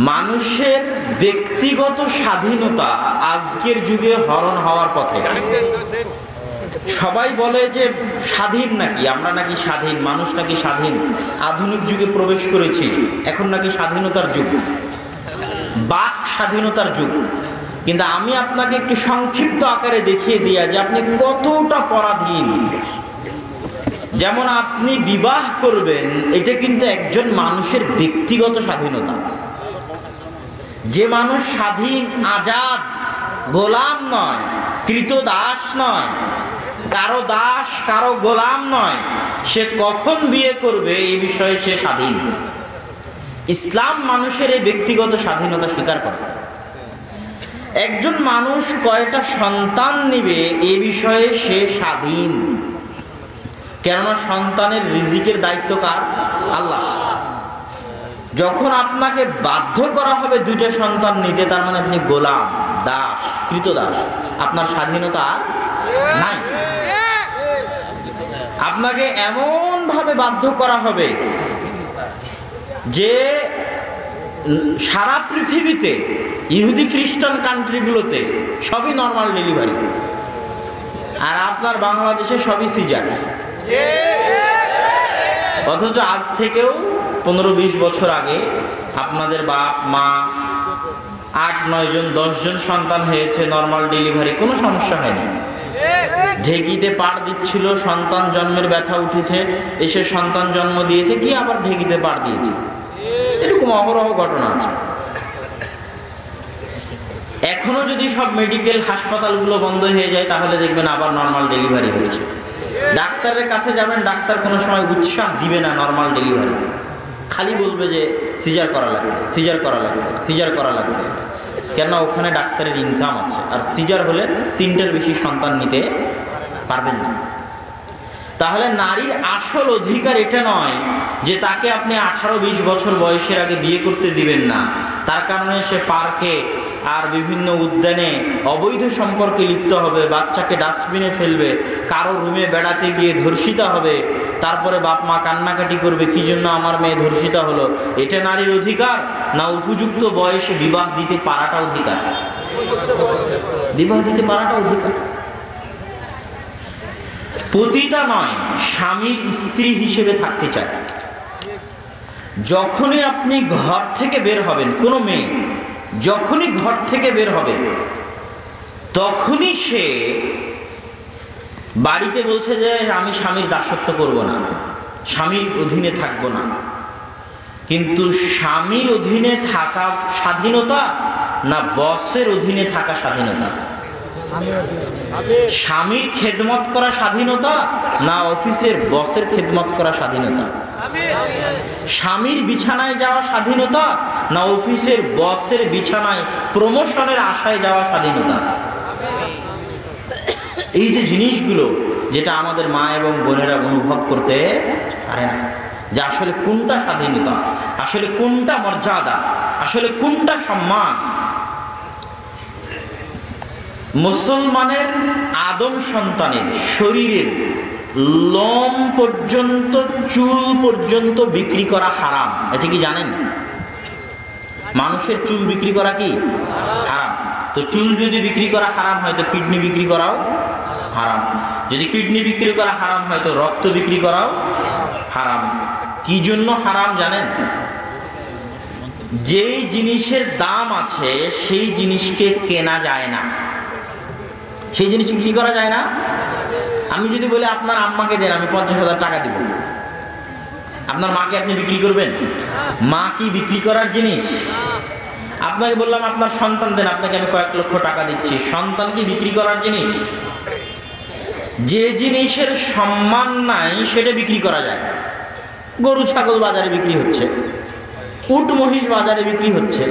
মানুষের ব্যক্তিগত স্বাধীনতা আজকের যুগে হরণ হওয়ার পথে। সবাই বলে যে স্বাধীন নাকি, আমরা নাকি স্বাধীন, মানুষ নাকি স্বাধীন, আধুনিক যুগে প্রবেশ করেছি, এখন নাকি স্বাধীনতার যুগ, বাক স্বাধীনতার যুগ। কিন্তু আমি আপনাকে একটু সংক্ষিপ্ত আকারে দেখিয়ে দিই যে আপনি কতটা পরাধীন। যেমন আপনি বিবাহ করবেন, এটা কিন্তু একজন মানুষের ব্যক্তিগত স্বাধীনতা। যে মানুষ স্বাধীন, আজাদ, গোলাম নয়, কৃতদাস নয়, কারো দাস, কারো গোলাম নয়, সে কখন বিয়ে করবে এই বিষয়ে সে স্বাধীন। ইসলাম মানুষের এই ব্যক্তিগত স্বাধীনতা স্বীকার করে। একজন মানুষ কয়টা সন্তান নিবে এ বিষয়ে সে স্বাধীন, কেননা সন্তানের রিজিকের দায়িত্ব কার? আল্লাহ। যখন আপনাকে বাধ্য করা হবে দুইটা সন্তান নিতে, তার মানে আপনি গোলাম, দাস, কৃতদাস, আপনার স্বাধীনতা আর নাই। আপনাকে এমন ভাবে বাধ্য করা হবে যে সারা পৃথিবীতে ইহুদি খ্রিস্টান কান্ট্রিগুলোতে সবই নর্মাল ডেলিভারি, আর আপনার বাংলাদেশে সবই সিজার। অথচ আজ থেকেও 15-20 বছর আগে আপনাদের বাপ মা 8-9 জন 10 জন সন্তান হয়েছে, নর্মাল ডেলিভারি, কোনো সমস্যা হয়নি। ঢেকিতে পাড় দিচ্ছিল, সন্তান জন্মের ব্যথা উঠেছে, এসে সন্তান জন্ম দিয়েছে, কি আবার ঢেকিতে পাড় দিয়েছে। এরকম অহরহ ঘটনা আছে। এখনো যদি সব মেডিকেল হাসপাতালগুলো বন্ধ হয়ে যায়, তাহলে দেখবেন আবার নর্মাল ডেলিভারি হচ্ছে। ডাক্তারের কাছে যাবেন, ডাক্তার কোনো সময় উৎসাহ দিবে না নর্মাল ডেলিভারি, খালি বলবে যে সিজার করা লাগবে, সিজার করা লাগবে, সিজার করা লাগবে। কেন? ওখানে ডাক্তারের ইনকাম আছে, আর সিজার হলে 3টের বেশি সন্তান নিতে পারবেন না। তাহলে নারীর আসল অধিকার এটা নয় যে তাকে আপনি 18-20 বছর বয়সের আগে বিয়ে করতে দিবেন না, তার কারণে সে পার্কে আর বিভিন্ন উদ্যানে অবৈধ সম্পর্কে লিপ্ত হবে, বাচ্চাকে ডাস্টবিনে ফেলবে, কারো রুমে বেড়াতে গিয়ে ধর্ষিতা হবে, তারপরে বাপ মা কান্নাকাটি করবে কি জন্য আমার মেয়ে ধর্ষিতা হলো। এটা নারীর অধিকার না উপযুক্ত বয়সে বিবাহ দিতে পারাটা অধিকার? বিবাহ দিতে পারাটা অধিকার। পতিতা নয়, স্বামীর স্ত্রী হিসেবে থাকতে চায়। যখনই আপনি ঘর থেকে বের হবেন, কোনো মেয়ে যখনই ঘর থেকে বের হবে, তখনই সে বাড়িতে বলছে যে আমি স্বামীর দাসত্ব করব না, স্বামীর অধীনে থাকবো না। কিন্তু স্বামীর অধীনে থাকা স্বাধীনতা না বসের অধীনে থাকা স্বাধীনতা? স্বামীর খেদমত করা স্বাধীনতা না অফিসের বসের খেদমত করা স্বাধীনতা? স্বামীর বিছানায় যাওয়া স্বাধীনতা না অফিসের বসের বিছানায় প্রমোশনের আশায় যাওয়া স্বাধীনতা? এই যে জিনিসগুলো, যেটা আমাদের মা এবং বোনেরা অনুভব করতে পারে না, যে আসলে কোনটা স্বাধীনতা, আসলে কোনটা মর্যাদা, আসলে কোনটা সম্মান। মুসলমানের আদম সন্তানের শরীরের লোম পর্যন্ত, চুল পর্যন্ত বিক্রি করা হারাম। এটা কি জানেন? মানুষের চুল বিক্রি করা কি হারাম? তো চুল যদি বিক্রি করা হারাম হয়, তো কিডনি বিক্রি করাও হারাম। যদি কিডনি বিক্রি করা হারাম হয়, তো রক্ত বিক্রি করাও হারাম। কি জন্য হারাম জানেন? যেই জিনিসের দাম আছে সেই জিনিসকে কেনা যায় না, সেই জিনিসকে কি করা যায় না। আমি যদি বলি আপনার আম্মাকে দেন, আমি 50,000 টাকা দিব, আপনার মাকে আপনি বিক্রি করবেন? মা কি বিক্রি করার জিনিস? আপনাকে বললাম আপনার সন্তান দেন, আপনাকে আমি কয়েক লক্ষ টাকা দিচ্ছি, সন্তান কি বিক্রি করার জিনিস? যে জিনিসের সম্মান নাই সেটা বিক্রি করা যায়। গরু ছাগল বাজারে বিক্রি হচ্ছে, উট মহিষ বাজারে বিক্রি হচ্ছে,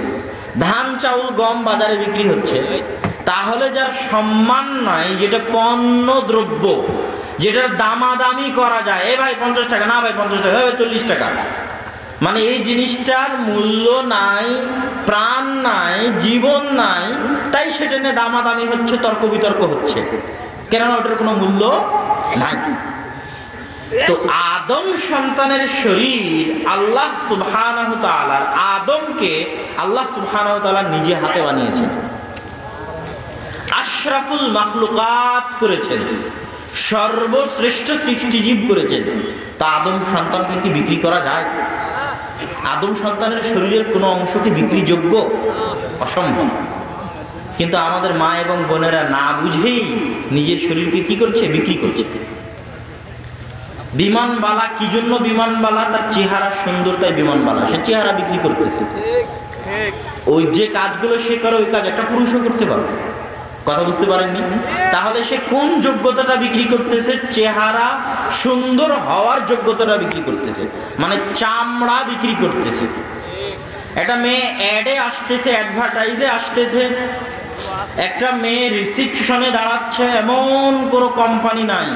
ধান চাউল গম বাজারে বিক্রি হচ্ছে। তাহলে যার সম্মান নাই, যেটা পণ্য দ্রব্য, যেটার দামাদামি করা যায়, এ ভাই 50 টাকা, না ভাই 50 টাকা, 40 টাকা, মানে এই জিনিসটার মূল্য নাই, প্রাণ নাই, জীবন নাই, তাই সেটা নিয়ে দামাদামি হচ্ছে, তর্ক বিতর্ক হচ্ছে, কেননা ওটার কোনো মূল্য নাই। তো আদম সন্তানের শরীর আল্লাহ সুবহানাহু ওয়া তাআলা আদমকে আল্লাহ সুবহানাহু ওয়া তাআলা নিজে হাতে বানিয়েছেন, আশরাফুল মাখলুকাত করেছেন, সর্বশ্রেষ্ঠ সৃষ্টিজীব করেছেন। তা আদম সন্তানকে কি বিক্রি করা যায়? আদম সন্তানের শরীরের কোনো অংশ কি বিক্রিযোগ্য? অসম্ভব। কিন্তু আমাদের মা এবং বোনেরা না বুঝেই নিজের শরীরকে কি করছে? বিক্রি করছে। বিমানবালা কি জন্য বিমানবালা? তার চেহারা সুন্দরতাই বিমানবালা, সে চেহারা বিক্রি করতেছে। ওই যে কাজগুলো সে করে ওই কাজ একটা পুরুষও করতে পারবে। কথা বুঝতে পারেননি? তাহলে সে কোন যোগ্যতাটা বিক্রি করতেছে? চেহারা সুন্দর হওয়ার যোগ্যতাটা বিক্রি করতেছে, মানে চামড়া বিক্রি করতেছে। একটা মেয়ে অ্যাডে আসতেছে, অ্যাডভার্টাইজে আসতেছে, একটা মেয়ে রিসিপশনে দাঁড়াচ্ছে, এমন কোনো কোম্পানি নাই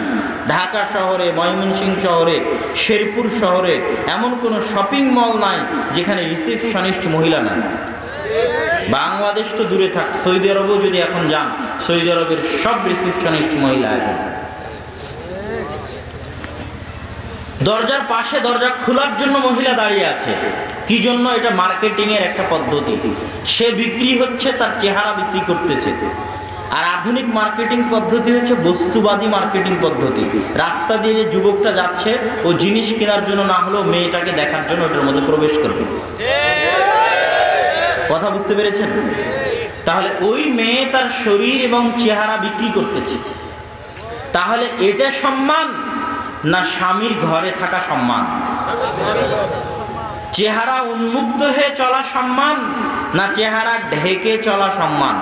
ঢাকা শহরে, ময়মনসিংহ শহরে, শেরপুর শহরে এমন কোনো শপিং মল নাই যেখানে রিসিপশনিস্ট মহিলা নাই। বাংলাদেশ তো দূরে থাক, সৌদি আরবেও যদি এখন যান, সৌদি আরবের সব রিসিপশনিস্ট মহিলা। এখন দরজার পাশে দরজা খোলার জন্য মহিলা দাঁড়িয়ে আছে। কি জন্য? এটা মার্কেটিং এর একটা পদ্ধতি। সে বিক্রি হচ্ছে, তার চেহারা বিক্রি করতেছে। আর আধুনিক মার্কেটিং পদ্ধতি হচ্ছে বস্তুবাদী মার্কেটিং পদ্ধতি। রাস্তা দিয়ে যে যুবকটা যাচ্ছে, ও জিনিস কেনার জন্য না হলেও মেয়েটাকে দেখার জন্য ওটার মধ্যে প্রবেশ করবে। কথা বুঝতে পেরেছেন? তাহলে ওই মেয়ে তার শরীর এবং চেহারা বিক্রি করতেছে। তাহলে এটা সম্মান না স্বামীর ঘরে থাকা সম্মান? চেহারা উন্মুক্ত হয়ে চলা সম্মান না চেহারা ঢেকে চলা সম্মান?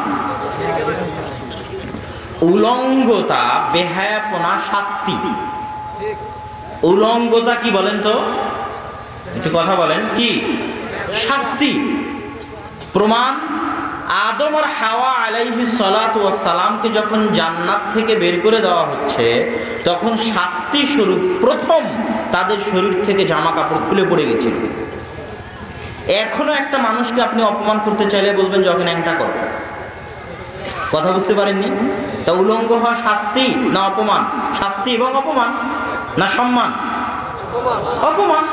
উলঙ্গতা, বেহায়াপনা শাস্তি। উলঙ্গতা কি বলেন তো? একটু কথা বলেন, কি শাস্তি? প্রমাণ, আদম আর হাওয়া আলাইহিস সালাতু ওয়াস সালামকে যখন জান্নাত থেকে বের করে দেওয়া হচ্ছে, তখন শাস্তি স্বরূপ প্রথম তাদের শরীর থেকে জামা কাপড় খুলে পড়ে গেছে। এখনো একটা মানুষকে আপনি অপমান করতে চাইলে বলবেন যখন ন্যাংটা করো। কথা বুঝতে পারেননি? তা উলঙ্গ হওয়া শাস্তি না অপমান? শাস্তি এবং অপমান না সম্মান? অপমান।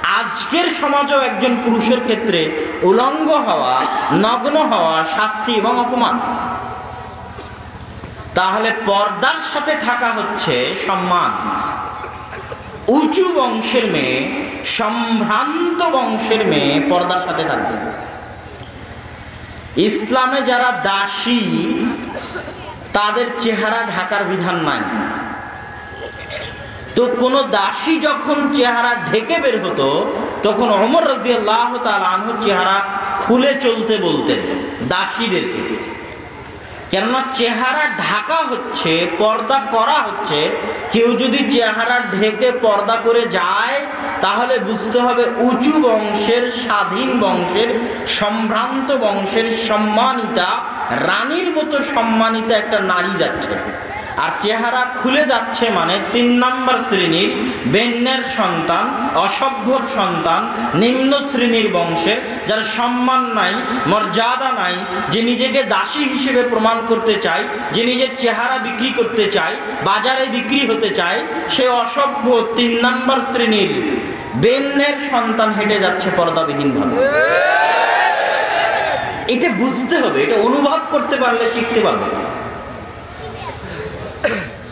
আজকের সমাজেও একজন পুরুষের ক্ষেত্রে উলঙ্গ হওয়া, নগ্ন হওয়া শাস্তি এবং অপমান। তাহলে পর্দার সাথে থাকা হচ্ছে সম্মান। উঁচু বংশের মেয়ে, সম্ভ্রান্ত বংশের মেয়ে পর্দার সাথে থাকবে। ইসলামে যারা দাসী, তাদের চেহারা ঢাকার বিধান নাই। তো কোন দাসী যখন চেহারা ঢেকে বের হতো, তখন ওমর রাদিয়াল্লাহু তাআলা আনহু চেহারা খুলে চলতে বলতেন দাসীদেরকে। কেননা চেহারা ঢাকা হচ্ছে, পর্দা করা হচ্ছে। কেউ যদি চেহারা ঢেকে পর্দা করে যায়, তাহলে বুঝতে হবে উঁচু বংশের, স্বাধীন বংশের, সম্ভ্রান্ত বংশের সম্মানিতা, রানীর মতো সম্মানিতা একটা নারী যাচ্ছে। আর চেহারা খুলে যাচ্ছে মানে ৩ নম্বর শ্রেণীর বেন্যের সন্তান, অসভ্যর সন্তান, নিম্ন শ্রেণীর বংশের, যার সম্মান নাই, মর্যাদা নাই, যে নিজেকে দাসী হিসেবে প্রমাণ করতে চায়, যে নিজের চেহারা বিক্রি করতে চায়, বাজারে বিক্রি হতে চায়, সে অসভ্য ৩ নম্বর শ্রেণীর বেন্যের সন্তান হেঁটে যাচ্ছে পর্দাবিহীন ভাবে। এটা বুঝতে হবে, এটা অনুভব করতে পারলে শিখতে পারবে।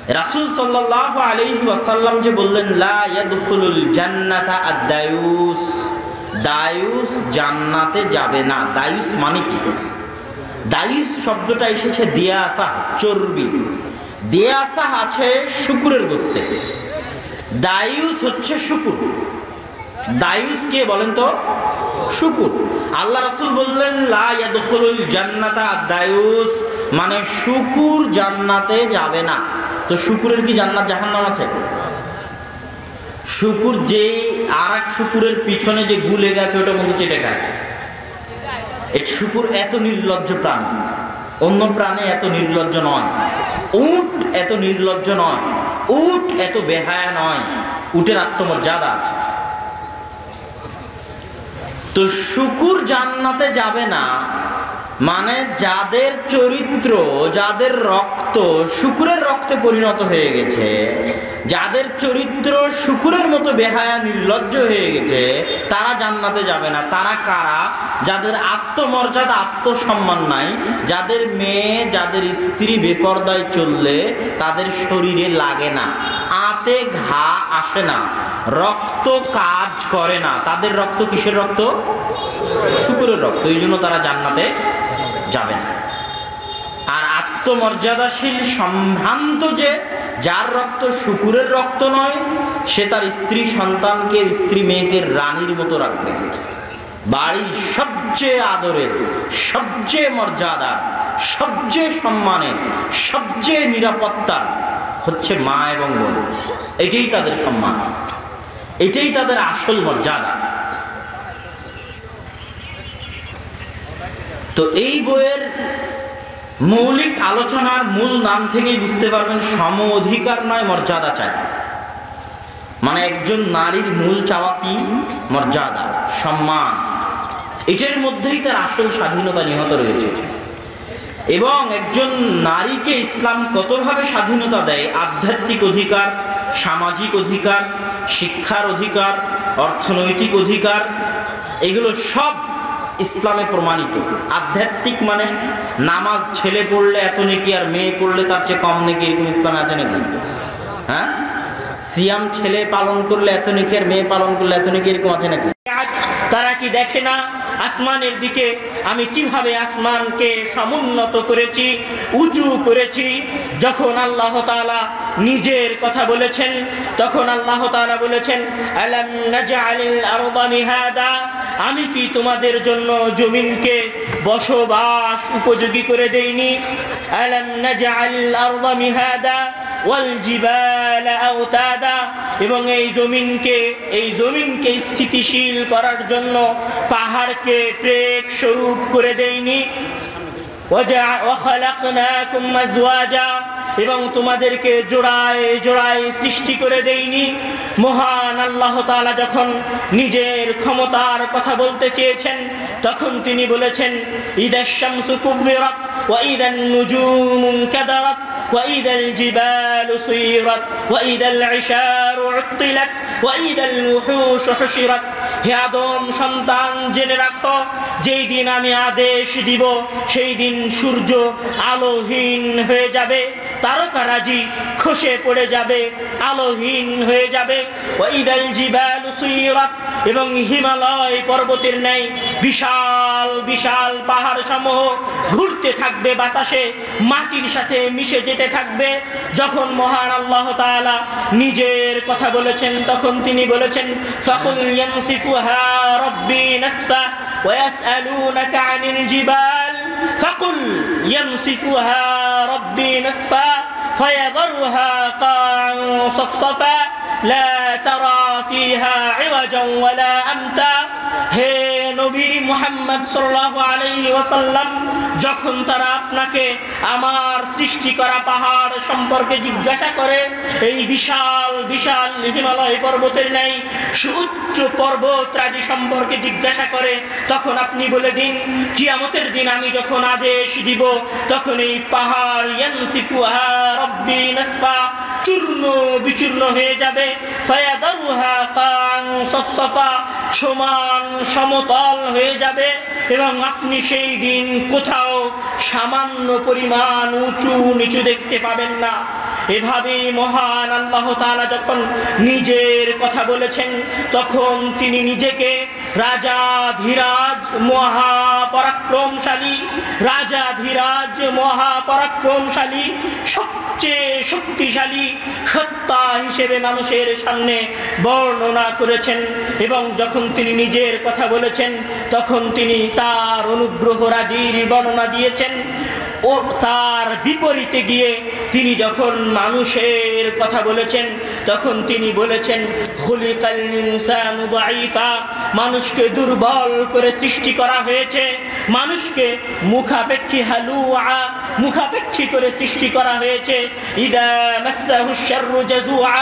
রাসূল সাল্লাল্লাহু আলাইহি ওয়াসাল্লাম যে বললেন, লা ইয়াদখুলুল জান্নাতা আদ-দায়ুস, দায়ুস জান্নাতে যাবে না। দায়ুস মানে কি? দায়ুস শব্দটা এসেছে দিয়াসা, চর্বি। দিয়াসা আছে শুকুরের গোশতে, দায়ুস হচ্ছে শুকুর। দায়ুস কে বলেন তো? শুকুর। আল্লাহ রাসূল বললেন, লা ইয়াদখুলুল জান্নাতা আদ-দায়ুস, মানে শুকুর জান্নাতে যাবে না। তো শুকুরের কি জান্নাত জাহান্নাম আছে? শুকুর যে আরেক শুকুরের পিছনে যে গুলে গেছে ওটা কিন্তু চেটে খায়। এই শুকুর এত নির্লজ্জ প্রাণী, অন্য প্রাণী এত নির্লজ্জ নয়। উট এত নির্লজ্জ নয়, উট এত বেহায়া নয়, উটের আত্মমর্যাদা আছে। তো শুকুর জান্নাতে যাবে না, মানে যাদের চরিত্র, যাদের রক্ত শূকরের রক্তে পরিণত হয়ে গেছে, যাদের চরিত্র শূকরের মতো বেহায়া নির্লজ্জ হয়ে গেছে, তারা জান্নাতে যাবে না। তারা কারা? যাদের আত্মমর্যাদা, আত্মসম্মান নাই, যাদের মেয়ে, যাদের স্ত্রী বেপরদায় চললে তাদের শরীরে লাগে না, আঁতে ঘা আসে না, রক্ত কাজ করে না, তাদের রক্ত কিসের রক্ত? শূকরের রক্ত। এই জন্য তারা জান্নাতে যাবে না। আর আত্মমর্যাদাশীল সম্ভ্রান্ত যে, যার রক্ত শূকরের রক্ত নয়, সে তার স্ত্রী সন্তানকে, স্ত্রী মেয়েকে রানীর মতো রাখবে। বাড়ির সবচেয়ে আদরের, সবচেয়ে মর্যাদার, সবচেয়ে সম্মানের, সবচেয়ে নিরাপত্তার হচ্ছে মা এবং বোন। এটাই তাদের সম্মান, এটাই তাদের আসল মর্যাদা। তো এই বইয়ের মৌলিক আলোচনার মূল নাম থেকেই বুঝতে পারবেন, সম অধিকার নয়, মর্যাদা চাই। মানে একজন নারীর মূল চাওয়া কি? মর্যাদা, সম্মান। এটার মধ্যেই তার আসল স্বাধীনতা নিহত রয়েছে। এবং একজন নারীকে ইসলাম কতভাবে স্বাধীনতা দেয়, আধ্যাত্মিক অধিকার, সামাজিক অধিকার, শিক্ষার অধিকার, অর্থনৈতিক অধিকার, এগুলো সব ইসলামে প্রমাণিত। আধ্যাত্মিক মানে নামাজ ছেলে পড়লে এত নেকি আর মেয়ে পড়লে তার চেয়ে কম নেকি, এরকম ইসলামে আছে নাকি? হ্যাঁ, সিয়াম ছেলে পালন করলে এত নেকি আর মেয়ে পালন করলে এত নেকি, এরকম আছে নাকি? তারা কি দেখে না আসমানের দিকে আমি কিভাবে আসমানকে সমুন্নত করেছি, উঁচু করেছি? যখন আল্লাহ তাআলা নিজের কথা বলেছেন, তখন আল্লাহ তাআলা বলেছেন, আলাম নাজআলিল আরদা মিহাদা, আমি কি তোমাদের জন্য জমিনকে বসবাস উপযোগী করে দেইনি? আলাম নাজআলিল আরদা মিহাদা ওয়াল জিবালা আওতাদা, এবং এই জমিনকে স্থিতিশীল করার জন্য পাহাড়কে প্রেক স্বরূপ করে দেইনি? ওয়া খালাকনাকুম আজওয়াজা, এবং তোমাদেরকে জোড়ায় জোড়ায় সৃষ্টি করে দেইনি? মহান আল্লাহ তাআলা যখন নিজের ক্ষমতার কথা বলতে চেয়েছেন, তখন তিনি বলেছেন, ইদাশ শামসু কুব্বিরাত ওয়া ইদান নুজুমু কাদারাত ওয়া ইদাল জিবালু সুইরাত ওয়া ইদাল ইশারু উত্তিলাত ওয়া ইদাল উহুশু হুশিরাত। হে আদম সন্তান, জেনে রাখো, যেই দিন আমি আদেশ দিব সেই দিন সূর্য আলোহীন হয়ে যাবে, তারকারাজি খসে পড়ে যাবে, আলোহীন হয়ে যাবে। ওয়া ইদাল জিবালু সুইরাত, এবং হিমালয় পর্বতের ন্যায় বিশাল বিশাল পাহাড় সমূহ ঘুরতে থাকবে বাতাসে, মাটির সাথে মিশে যেতে থাকবে। যখন মহান আল্লাহ তাআলা নিজের কথা বলেছেন, তখন তিনি বলেছেন, ফাকুল ইয়ানসিফুহা রাব্বি নাসফা ওয়া ইয়াসআলুনাকা আনিল জিবাল ফাকুল ইয়ানসিফুহা রাব্বি নাসফা ফায়াযরুহা কা'আন সাফসাফা লা তারা ফিহা ইওয়াজান ওয়ালা আমতা। হে নবী মুহাম্মদ সাল্লাল্লাহু আলাইহি ওয়াসাল্লাম, যখন তারা আপনাকে আমার সৃষ্টি করা পাহাড় সম্পর্কে জিজ্ঞাসা করে, এই বিশাল বিশাল হিমালয় পর্বতের ন্যায় সুউচ্চ পর্বতরাজি সম্পর্কে জিজ্ঞাসা করে, তখন আপনি বলে দিন, কিয়ামতের দিন আমি যখন আদেশ দিব, তখন এই পাহাড় ইয়ানসিফুহা রাব্বি নাসফা, চূর্ণ বিচূর্ণ হয়ে যাবে, ফায়াদারুহা কা'আন সাফসাফা, সমান সমতল হয়ে যাবে, এবং আপনি সেই দিন কোথাও সামান্য পরিমাণ উঁচু নিচু দেখতে পাবেন না। এভাবে মহান আল্লাহ তাআলা যখন নিজের কথা বলেছেন, তখন তিনি নিজেকে রাজাধিরাজ মহাপরাক্রমশালী, রাজাধিরাজ মহাপরাক্রমশালী, সবচেয়ে শক্তিশালী সত্তা হিসেবে মানুষের সামনে বর্ণনা করেছেন। এবং যখন তিনি নিজের কথা বলেছেন, তখন তিনি তার অনুগ্রহ রাজির বর্ণনা দিয়েছেন। ও তার বিপরীতে গিয়ে তিনি যখন মানুষের কথা বলেছেন, তখন তিনি বলেছেন, খুলিকাল ইনসানু দাঈফা, মানুষকে দুর্বল করে সৃষ্টি করা হয়েছে, মানুষকে মুখাপেক্ষী হালুআ, মুখাপেক্ষী করে সৃষ্টি করা হয়েছে। ইদা মাসসাহু শাররু জাযুআ,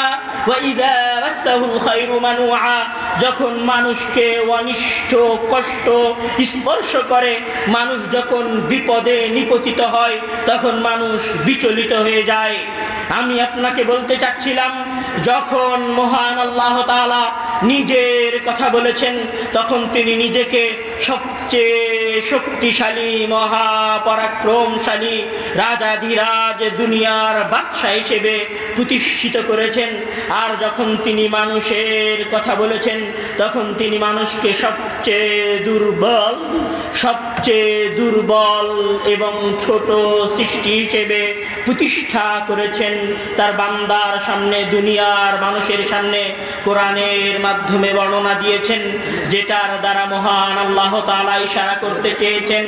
ওয়া ইযা মাসাহুল খায়রু মানুআ, যখন মানুষকে অনিষ্ট কষ্ট স্পর্শ করে, মানুষ যখন বিপদে নিপতিত হয়, তখন মানুষ বিচলিত হয়ে যায়। আমি আপনাকে বলতে চাচ্ছিলাম, যখন মহান আল্লাহ তাআলা নিজের কথা বলেছেন, তখন তিনি নিজেকে সবচেয়ে শক্তিশালী, মহাপরাক্রমশালী, রাজাধিরাজ, দুনিয়ার বাদশা হিসেবে প্রতিষ্ঠিত করেছেন। আর যখন তিনি মানুষের কথা বলেছেন, তখন তিনি মানুষকে সবচেয়ে দুর্বল এবং ছোট সৃষ্টি হিসেবে প্রতিষ্ঠা করেছেন। তার বান্দার সামনে, দুনিয়ার মানুষের সামনে কোরআনের মাধ্যমে বর্ণনা দিয়েছেন, যেটার দ্বারা মহান আল্লাহ তাআলা ইশারা করতে চেয়েছেন,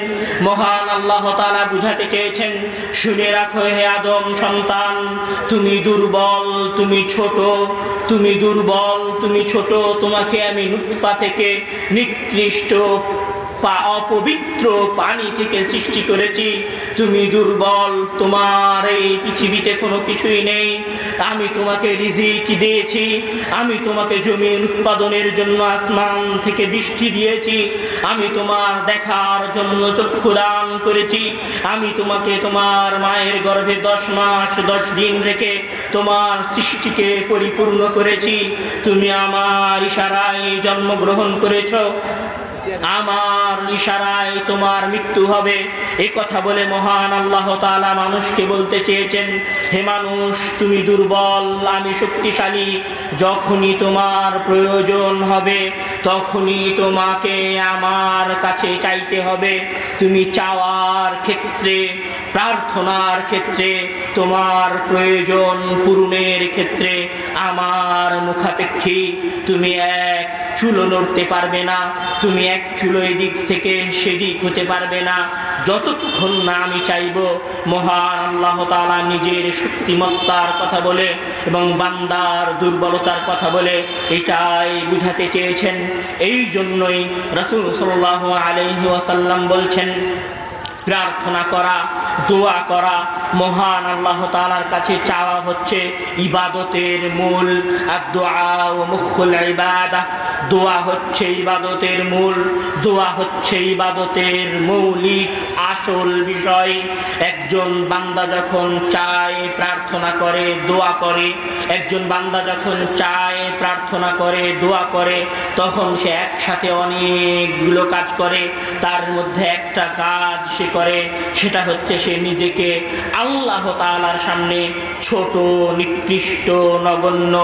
মহান আল্লাহ তাআলা বুঝাতে চেয়েছেন, শুনে রাখো হে আদম সন্তান, তুমি দুর্বল, তুমি ছোট, তুমি দুর্বল, তুমি ছোট। তোমাকে আমি নুতফা থেকে, নিকৃষ্ট অপবিত্র পানি থেকে সৃষ্টি করেছি। তুমি দুর্বল, তোমার এই পৃথিবীতে কোনো কিছুই নেই। আমি তোমাকে রিজিক দিয়েছি, আমি তোমাকে জমির উৎপাদনের জন্য আসমান থেকে বৃষ্টি দিয়েছি, আমি তোমার দেখার জন্য চক্ষু দান করেছি, আমি তোমাকে তোমার মায়ের গর্ভে 10 মাস 10 দিন রেখে তোমার সৃষ্টিকে পরিপূর্ণ করেছি। তুমি আমার ইশারায় জন্মগ্রহণ করেছো, আমার ইশারায় তোমার মৃত্যু হবে। এই কথা বলে মহান আল্লাহ তাআলা মানুষকে বলতে চেয়েছেন, হে মানুষ, তুমি দুর্বল, আমি শক্তিশালী। যখনই তোমার প্রয়োজন হবে, তখনই তোমাকে আমার কাছে চাইতে হবে। তুমি চাওয়ার ক্ষেত্রে, প্রার্থনার ক্ষেত্রে, তোমার প্রয়োজন পূরণের ক্ষেত্রে আমার মুখাপেক্ষী। তুমি এক চুলো নড়তে পারবে না, তুমি এক চুলো এদিক থেকে সেদিক হতে পারবে না, যতক্ষণ না আমি চাইব। মহান আল্লাহ তাআলা নিজের শক্তিমত্তার কথা বলে এবং বান্দার দুর্বলতার কথা বলে এটাই বুঝাতে চেয়েছেন। এই জন্যই রাসূল সাল্লাল্লাহু আলাইহি ওয়াসাল্লাম বলছেন, প্রার্থনা করা, দোয়া করা, মহান আল্লাহ তাআলার কাছে চাওয়া হচ্ছে ইবাদতের মূল। আর দোয়া ও মুখুল ইবাদা, দোয়া হচ্ছে ইবাদতের মূল, দোয়া হচ্ছে ইবাদতের মৌলিক আসল বিষয়। একজন বান্দা যখন চায়, প্রার্থনা করে, দোয়া করে, একজন বান্দা যখন চায়, প্রার্থনা করে, দোয়া করে, তখন সে একসাথে অনেকগুলো কাজ করে। তার মধ্যে একটা কাজ সে করে, সেটা হচ্ছে সে নিজেকে আল্লাহ তাআলার সামনে ছোট, নিকৃষ্ট, নগণ্য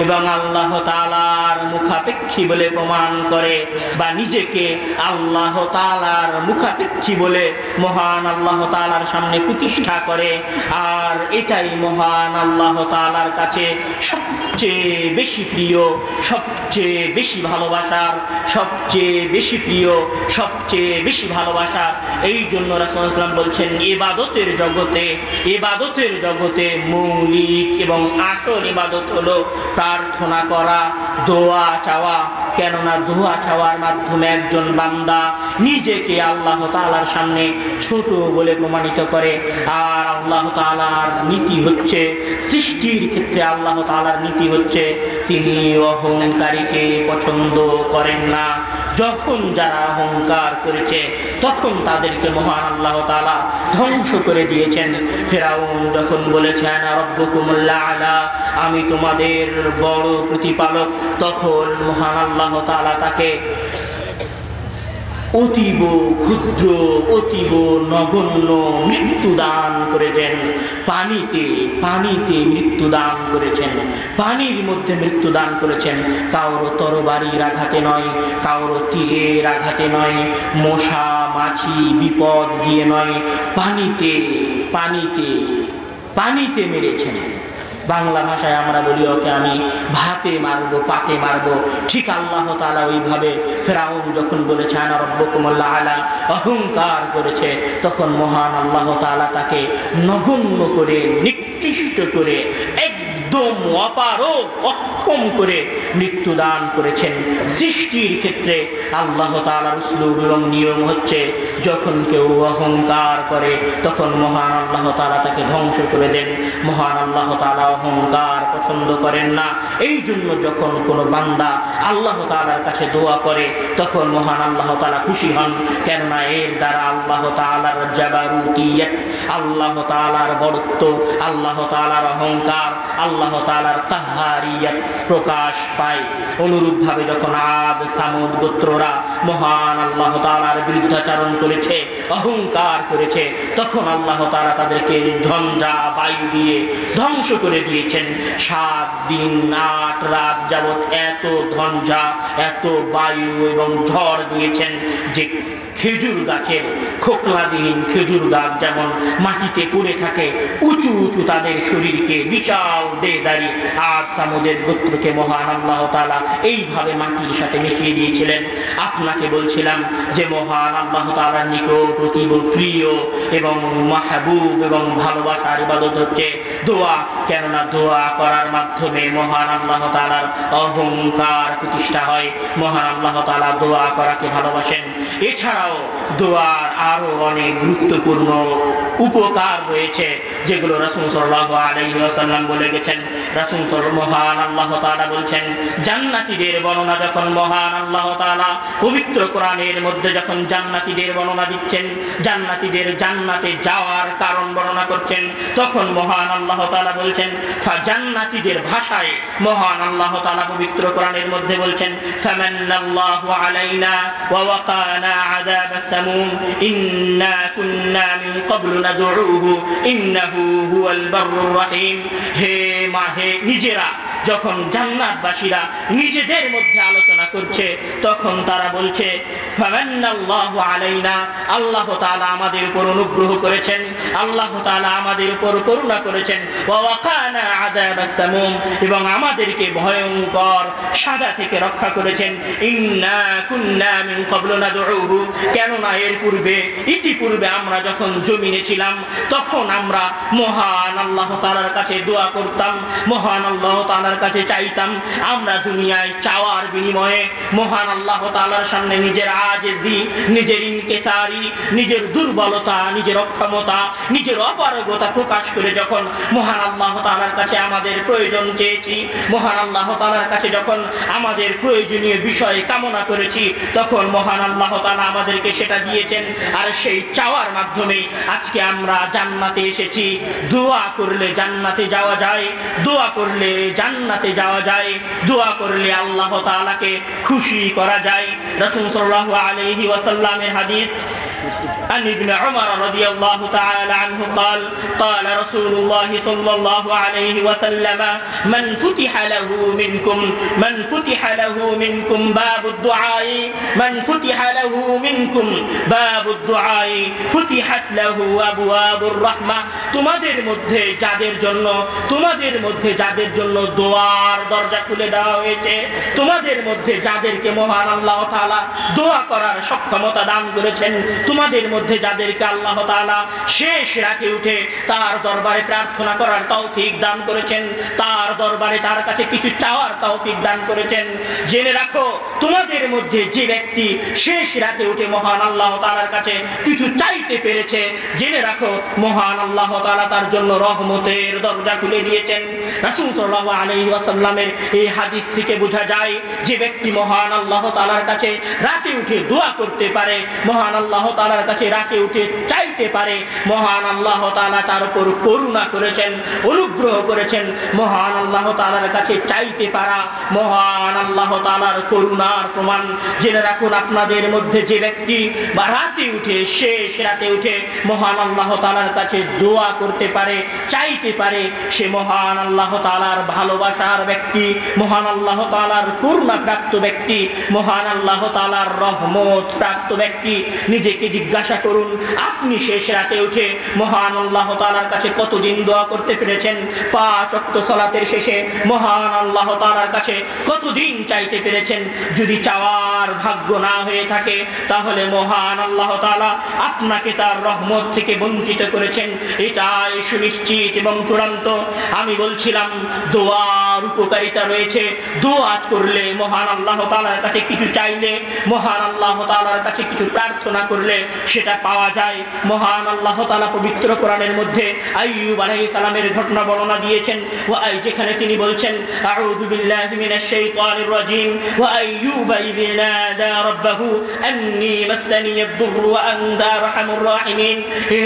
এবং আল্লাহ তাআলার মুখাপেক্ষী বলে প্রমাণ করে, বা নিজেকে আল্লাহ তাআলার মুখাপেক্ষী বলে মহান আল্লাহ তাআলার সামনে প্রতিষ্ঠা করে। আর এটাই মহান আল্লাহ তাআলার কাছে সবচেয়ে বেশি প্রিয়, সবচেয়ে বেশি ভালোবাসার, সবচেয়ে বেশি প্রিয়, সবচেয়ে বেশি ভালোবাসা। এই জন্য রাসূল সাল্লাল্লাহু আলাইহি ওয়াসাল্লাম বলছেন, ইবাদতের জগতে মৌলিক এবং আসল ইবাদত হলো প্রার্থনা করা, দোয়া চাওয়া। কেননা দোয়া চাওয়ার মাধ্যমে একজন বান্দা নিজেকে আল্লাহ তাআলার সামনে ছোট বলে প্রমাণিত করে। আর আল্লাহ তাআলার নীতি হচ্ছে, সৃষ্টির ক্ষেত্রে আল্লাহ তাআলার নীতি হচ্ছে, তিনি অহংকারীকে পছন্দ করেন না। যখন যারা অহংকার করেছে, তখন তাদেরকে মহান আল্লাহ তাআলা ধ্বংস করে দিয়েছেন। ফিরাউন যখন বলেছে আনা রাব্বুকুমুল আ'লা, আমি তোমাদের বড় প্রতিপালক, তখন মহান আল্লাহ তাআলা তাকে অতীব ক্ষুদ্র, অতীব নগণ্য মৃত্যু দান করেছেন। পানিতে মৃত্যু দান করেছেন, পানির মধ্যে মৃত্যু দান করেছেন। কারো তরবারির আঘাতে নয়, কারো তীরের আঘাতে নয়, মশা মাছি বিপদ দিয়ে নয়, পানিতে মেরেছেন। বাংলা ভাষায় আমরা বলি, ওকে আমি ভাতে মারবো, পাতে মারবো। ঠিক আল্লাহ তাআলা ওইভাবে ফিরাউন যখন বলেছে আনা রাব্বুকুমুল আ'লা, অহংকার করেছে, তখন মহান আল্লাহ তাআলা তাকে নগণ্য করে, নিকৃষ্ট করে, একদম একদম অপারগ অক্ষম করে মৃত্যু দান করেছেন। সৃষ্টির ক্ষেত্রে আল্লাহ তাআলার উসলুব এবং নিয়ম হচ্ছে যখন কেউ অহংকার করে তখন মহান আল্লাহ তাআলা তাকে ধ্বংস করে দেন। মহান আল্লাহ তাআলা অহংকার পছন্দ করেন না। এই জন্য যখন কোনো বান্দা আল্লাহ তাআলার কাছে দোয়া করে তখন মহান আল্লাহ তাআলা খুশি হন, কেননা এর দ্বারা আল্লাহ তাআলার জাবারুতিয়াত, আল্লাহ তাআলার বড়ত্ব, আল্লাহ তাআলার অহংকার, আল্লাহ তাআলার কাহ্হারিয়াত প্রকাশ পায়। অনুরূপভাবে যখন আদ সামুদ গোত্ররা মহান আল্লাহ তাআলার বিরুদ্ধাচরণ করেছে, অহংকার করেছে, তখন আল্লাহ তাআলা তাদেরকে ঝঞ্ঝা বায়ু দিয়ে ধ্বংস করে দিয়েছেন। 7 দিন 8 রাত যাবৎ এত ঝঞ্ঝা, এত বায়ু এবং ঝড় দিয়েছেন যে খেজুর গাছের খোকলাবিহীন খেজুর গাছ যেমন মাটিতে পড়ে থাকে, উঁচু উঁচু তাদের শরীরকে বিশাল দেহধারী আদ সামুদের গোত্রকে মহান আল্লাহ তাআলা এইভাবে মাটির সাথে মিশিয়ে দিয়েছিলেন। আপনাকে বলছিলাম যে মহান আল্লাহ তাআলার নিকট অতীব প্রিয় এবং মাহবুব এবং ভালোবাসার ইবাদত হচ্ছে দোয়া, কেননা দোয়া করার মাধ্যমে মহান আল্লাহ তাআলার অহংকার প্রতিষ্ঠা হয়। মহান আল্লাহ তাআলা দোয়া করাকে ভালোবাসেন। এছাড়াও দোয়ার আরো অনেক গুরুত্বপূর্ণ উপকার রয়েছে যেগুলো রাসূল সাল্লাল্লাহু আলাইহি ওয়াসাল্লাম বলে গেছেন। রাসূল মহান আল্লাহ তাআলা বলছেন, জান্নাতীদের বর্ণনা যখন মহান আল্লাহ তাআলা পবিত্র কোরআনের মধ্যে যখন জান্নাতীদের বর্ণনা দিচ্ছেন, জান্নাতীদের জান্নাতে যাওয়ার কারণ বর্ণনা করছেন, তখন মহান আল্লাহ তাআলা বলছেন, জান্নাতীদের ভাষায় মহান আল্লাহ তাআলা পবিত্র কোরআনের মধ্যে বলছেন, ফামান্নাল্লাহু আলাইনা ওয়া ওয়াকানা আযাবাস সামুম ইন্না কুন্না মিন ক্বাবলু নাদউহু ইন্নাহু হুয়াল বাররুর রহিম। হে নিজেরা যখন জান্নাতবাসীরা নিজেদের মধ্যে আলোচনা করছে তখন তারা বলছে, ফামান্নাল্লাহু আলাইনা, আল্লাহ তাআলা আমাদের উপর অনুগ্রহ করেছেন, আল্লাহ তাআলা আমাদের উপর করুণা করেছেন, ওয়া ওয়াকানা আযাবাস সামুম, এবং আমাদেরকে ভয়ঙ্কর সাজা থেকে রক্ষা করেছেন। ইন্না কুন্না মিন ক্বাবলু নাদউহু, কেননা এর পূর্বে ইতিপূর্বে আমরা যখন জমিনে ছিলাম তখন আমরা মহান আল্লাহ তাআলার কাছে দোয়া করতাম, মহান আল্লাহ তাআলার কাছে চাইতাম। আমরা দুনিয়ায় চাওয়ার বিনিময়ে মহান আল্লাহ তাআলার সামনে নিজের আজেজি, নিজের ইনকিসারি, নিজের দুর্বলতা, নিজের অক্ষমতা, নিজের অপারগতা প্রকাশ করে যখন মহান আল্লাহ তাআলার কাছে আমাদের প্রয়োজন চেয়েছি, মহান আল্লাহ তাআলার কাছে যখন আমাদের প্রয়োজনীয় বিষয় কামনা করেছি, তখন মহান আল্লাহ তাআলা আমাদেরকে সেটা দিয়েছেন। আর সেই চাওয়ার মাধ্যমে আজকে আমরা জান্নাতে এসেছি। দোয়া করলে জান্নাতে যাওয়া যায়, দোয়া করলে জান্নাতে যাওয়া যায়, দোয়া করলে আল্লাহ তাআলাকে খুশি করা যায়। রাসূল সাল্লাল্লাহু আলাইহি ওয়াসাল্লামের হাদিস عن ابن عمر رضي الله تعالى عنه قال قال رسول الله صلى الله عليه وسلم من فتح له منكم باب الدعاء من فتح له منكم باب الدعاء فتحت له أبواب الرحمة। তোমাদের মধ্যে যাদের জন্য দোয়ার দরজা খুলে দেওয়া হয়েছে, তোমাদের মধ্যে যাদেরকে মহান আল্লাহ তাআলা দোয়া করার সক্ষমতা দান করেছেন, তোমাদের মধ্যে যাদেরকে আল্লাহ তাআলা শেষ রাতে উঠে তার দরবারে প্রার্থনা করার তৌফিক দান করেছেন, তার দরবারে তার কাছে কিছু চাওয়ার তৌফিক দান করেছেন, জেনে রাখো তোমাদের মধ্যে যে ব্যক্তি শেষ রাতে উঠে মহান আল্লাহ তাআলার কাছে কিছু চাইতে পেরেছে, জেনে রাখো মহান আল্লাহ তাআলা তার জন্য রহমতের দরজা খুলে দিয়েছেন। রাসূল সাল্লাল্লাহু আলাইহি ওয়াসাল্লামের এই হাদিস থেকে বোঝা যায় যে ব্যক্তি মহান আল্লাহ তাআলার কাছে রাতে উঠে দোয়া করতে পারে, মহান আল্লাহ তাআলার কাছে রাতে উঠে চাইতে পারে, মহান আল্লাহ তাআলা তার উপর করুণা করেছেন, অনুগ্রহ করেছেন। মহান আল্লাহ তাআলার কাছে চাইতে পারা মহান আল্লাহ তাআলার করুণার প্রমাণ। জেনে রাখুন আপনাদের মধ্যে যে ব্যক্তি বা রাতে উঠে শেষ রাতে উঠে মহান আল্লাহ তাআলার কাছে দোয়া করতে পারে, চাইতে পারে, সে মহান আল্লাহ তাআলার ভালোবাসার ব্যক্তি, মহান আল্লাহ তাআলার করুণা প্রাপ্ত ব্যক্তি, মহান আল্লাহ তাআলার রহমত প্রাপ্ত ব্যক্তি। নিজেকে জিজ্ঞাসা করুন, আপনি শেষ রাতে উঠে মহান আল্লাহ তাআলার কাছে কতদিন দোয়া করতে পেরেছেন? 5 ওয়াক্ত সালাতের শেষে মহান আল্লাহ তাআলার কাছে কতদিন চাইতে পেরেছেন? যদি চাওয়ার ভাগ্য না হয়ে থাকে তাহলে মহান আল্লাহ তাআলা আপনাকে তার রহমত থেকে বঞ্চিত করেছেন, এটাই সুনিশ্চিত এবং চূড়ান্ত। আমি বলছিলাম দোয়ার উপকারিতা রয়েছে। দোয়া করলে মহান আল্লাহ তাআলার কাছে কিছু চাইলে, মহান আল্লাহ তাআলার কাছে কিছু প্রার্থনা করলে সেটা পাওয়া যায়। মহান আল্লাহ তাআলা পবিত্র কোরআনের মধ্যে আইয়ুব আলাইহিস সালামের ঘটনা বর্ণনা দিয়েছেন। যেখানে তিনি বলছেন আউযু বিল্লাহি মিনাশ শাইতানির রাজীম ওয়া আইয়ুবা ইয নাদা রাব্বাহু আন্নী মাসসানিয়াদ দুররু ওয়া আনতা আরহামুর রাহিমিন। হে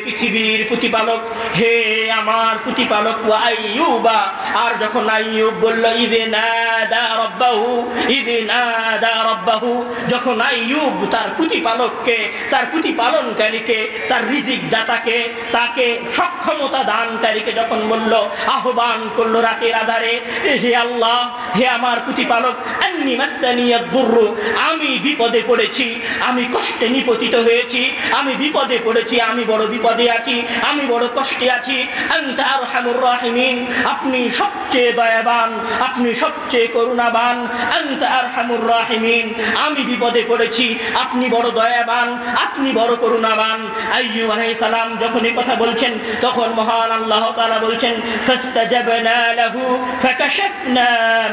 পৃথিবীর প্রতিপালক, হে আমার প্রতিপালক, ওয়া আইয়ুবা, আর যখন আইয়ুব বলল ইয নাদা রাব্বাহু, ইয নাদা রাব্বাহু, যখন আইয়ুব তার প্রতিপালককে, তার প্রতিপালনকারীকে, তার রিজিক দাতাকে, তাকে সক্ষমতা দানকারীকে যখন বলল, আহ্বান করলো রাতের আধারে, হে আল্লাহ, হে আমার প্রতিপালক, আন্নী মাসসানিয়াদ দুররু, আমি বিপদে পড়েছি, আমি কষ্টে নিপতিত হয়েছি, আমি বিপদে পড়েছি, আমি বড় বিপদে আছি, আমি বড় কষ্টে আছি। আনতা আরহামুর রাহিমিন, আপনি সবচেয়ে দয়াবান, আপনি সবচেয়ে করুণাবান। আনতা আরহামুর রাহিমিন, আমি বিপদে পড়েছি, আপনি বড় দয়াবান, আপনি বড় করুণাবান। আইয়ুব আলাইহিস সালাম যখন এই কথা বলছেন তখন মহান আল্লাহ তাআলা বলছেন ফাস্তাজাবনা লাহু ফাকাশাফনা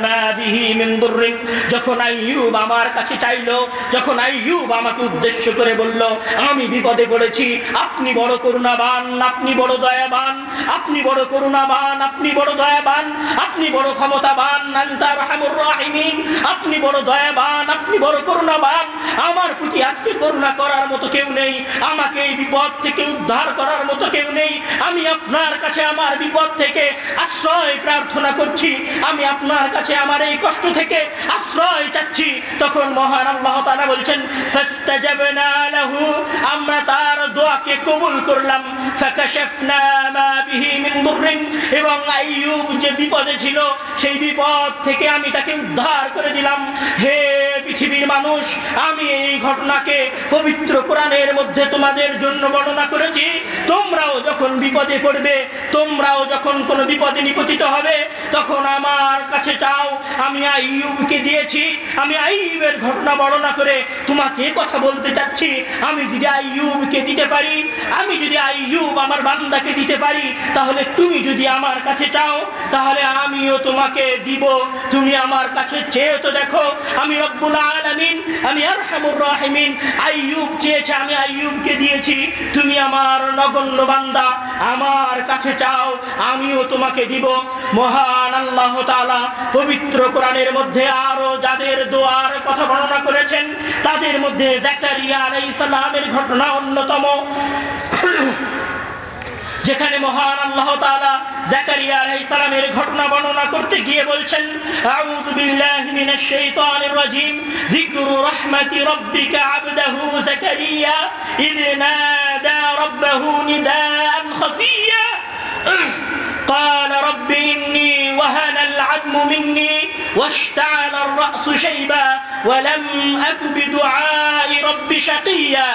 মা বিহি মিন দুররিন। যখন আইয়ুব আমার কাছে চাইলো, যখন আইয়ুব আমাকে উদ্দেশ্য করে বলল আমি বিপদে পড়েছি, আপনি বড় করুণাবান, আপনি বড় দয়াবান, আপনি বড় করুণাবান, আপনি বড় দয়াবান, আপনি বড় ক্ষমতাবান, আনতা আরহামুর রাহিমিন, আপনি বড় দয়াবান, আপনি বড় করুণাবান, আমার প্রতি আজকে করুণা করার মতো কেউ নেই, আমাকে এই বিপদ থেকে উদ্ধার করার মতো কেউ নেই। আমি আপনার কাছে আমার বিপদ থেকে আশ্রয় প্রার্থনা করছি, আমি আপনার কাছে আমার এই কষ্ট থেকে আশ্রয় চাচ্ছি। তখন মহান আল্লাহ তাআলা বলছেন ফাস্তাজাবনা লাহু, আমরা তার দোয়াকে কবুল করলাম। ফাকাশাফনা মা বিহি মিন দুররিন, এবং আইয়ুব যে বিপদে ছিল সেই বিপদ থেকে আমি তাকে উদ্ধার করে দিলাম। হে পৃথিবীর মানুষ, আমি এই ঘটনাকে পবিত্র কোরআনের মধ্যে তোমাদের জন্য বর্ণনা করেছি। তোমরাও যখন বিপদে পড়বে, তোমরাও যখন কোনো বিপদে নিপতিত হবে, তখন আমার কাছে চাও। আমি আইয়ুবকে দিয়েছি, আমি আইয়ুবের ঘটনা বর্ণনা করে তোমাকে কথা বলতে চাচ্ছি। আমি যদি আইয়ুবকে দিতে পারি, আমি যদি আইয়ুব আমার বান্দাকে দিতে পারি, তাহলে তুমি যদি আমার কাছে চাও তাহলে আমিও তোমাকে দিব। তুমি আমার কাছে চেয়ে তো দেখো, আমি রব্বুল আলামিন, আমি আরহামুর রাহিমিন। আইয়ুব চেয়েছে, আমি আইয়ুবকে দিয়েছি। তুমি আমার নগণ্য বান্দা, আমার কাছে চাও, আমিও তোমাকে দিব। মহান আল্লাহ তাআলা পবিত্র কোরআনের মধ্যে আরো যাদের দোয়ার কথা বর্ণনা করেছেন তাদের মধ্যে যাকারিয়া আলাইহিস সালামের ঘটনা অন্যতম, যেখানে মহান আল্লাহ তাআলা যাকারিয়া আলাইহিস সালামের ঘটনা বর্ণনা করতে গিয়ে বলছেন আউযু বিল্লাহি মিনাশ শাইতানির রাজীম যিকরু রাহমাতি রাব্বিকা আবদাহু যাকারিয়া ইয নাদা রাব্বাহু নিদাআন খাফিয়া قال رب إني وهن العظم مني واشتعل الرأس شيبا ولم أك بدعاء رب شقيا।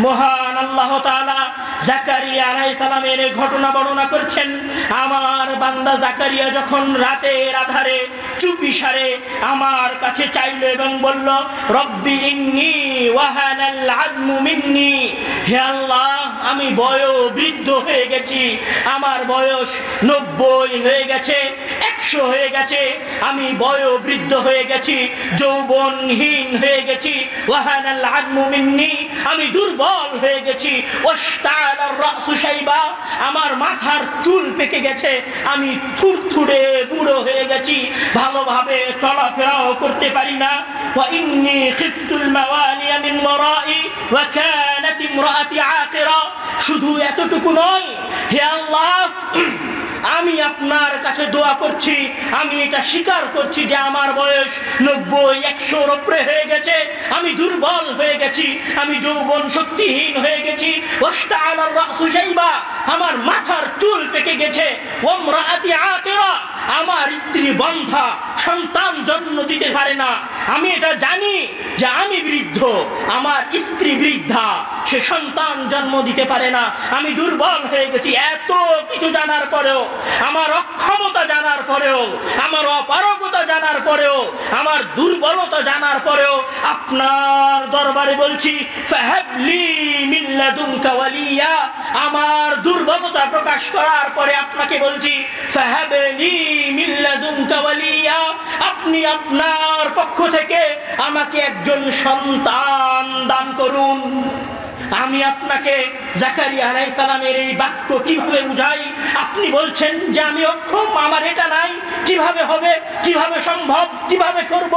মহান আল্লাহ তাআলা যাকারিয়া আলাইহিস সালামের ঘটনা বর্ণনা করছেন। আমার বান্দা যাকারিয়া যখন রাতের আধারে চুপিসারে আমার কাছে চাইল এবং বলল রব্বি ইন্নী ওয়াহানাল আযমু মিন্নি, হে আল্লাহ, আমি বয়োবৃদ্ধ হয়ে গেছি, আমার বয়স 90 হয়ে গেছে, 100 হয়ে গেছে, আমি বয়োবৃদ্ধ হয়ে গেছি, যৌবনহীন হয়ে গেছি। ওয়াহানাল আযমু মিন্নি, আমি দুর্বল হয়ে গেছি। ওয়াশতাআলার রাসু শাইবা, আমার মাথার চুল পেকে গেছে, আমি থুরথুরে বুড়ো হয়ে গেছি, ভালোভাবে চলাফেরাও করতে পারি না। ওয়া ইন্নী খিফতুল মাওয়ালিয়া মিন ওয়ারাই ওয়া কানাত ইমরাআতি আকিরা। শুধু এতটুকু নয়, হে আল্লাহ, আমি আপনার কাছে দোয়া করছি, আমি এটা স্বীকার করছি যে আমার বয়স 90-100 উপরে হয়ে গেছে, আমি দুর্বল হয়ে গেছি, আমি যৌবন শক্তিহীন হয়ে গেছি। ওয়াশতাআলার রাসু শাইবা, আমার মাথার চুল পেকে গেছে। ওয়ামরাআতি আকিরা, আমার স্ত্রী বন্ধা সন্তান জন্ম দিতে পারে না। আমি এটা জানি যে আমি বৃদ্ধ, আমার স্ত্রী বৃদ্ধা, সে সন্তান জন্ম দিতে পারে না। আমি দুর্বল হয়ে গেছি। এত কিছু জানার পরেও, আমার অক্ষমতা জানার পরেও, আমার অপারগতা জানার পরেও, আমার দুর্বলতা জানার পরেও আপনার দরবারে বলছি ফাহাবলি মিন লাদুনকা ওয়ালিয়া। আমার দুর্বলতা প্রকাশ করার পরে আপনাকে বলছি ফাহাবলি মিন লাদুনকা ওয়ালিয়া। আপনি আপনার পক্ষ থেকে আমাকে একজন সন্তান দান করুন। আমি আপনাকে জাকারিয়া আলাইহিস সালামের এই বাক্য কিভাবে বুঝাই? আপনি বলছেন যে আমি অক্ষম, আমার এটা নাই, কিভাবে হবে, কিভাবে সম্ভব, কিভাবে করব?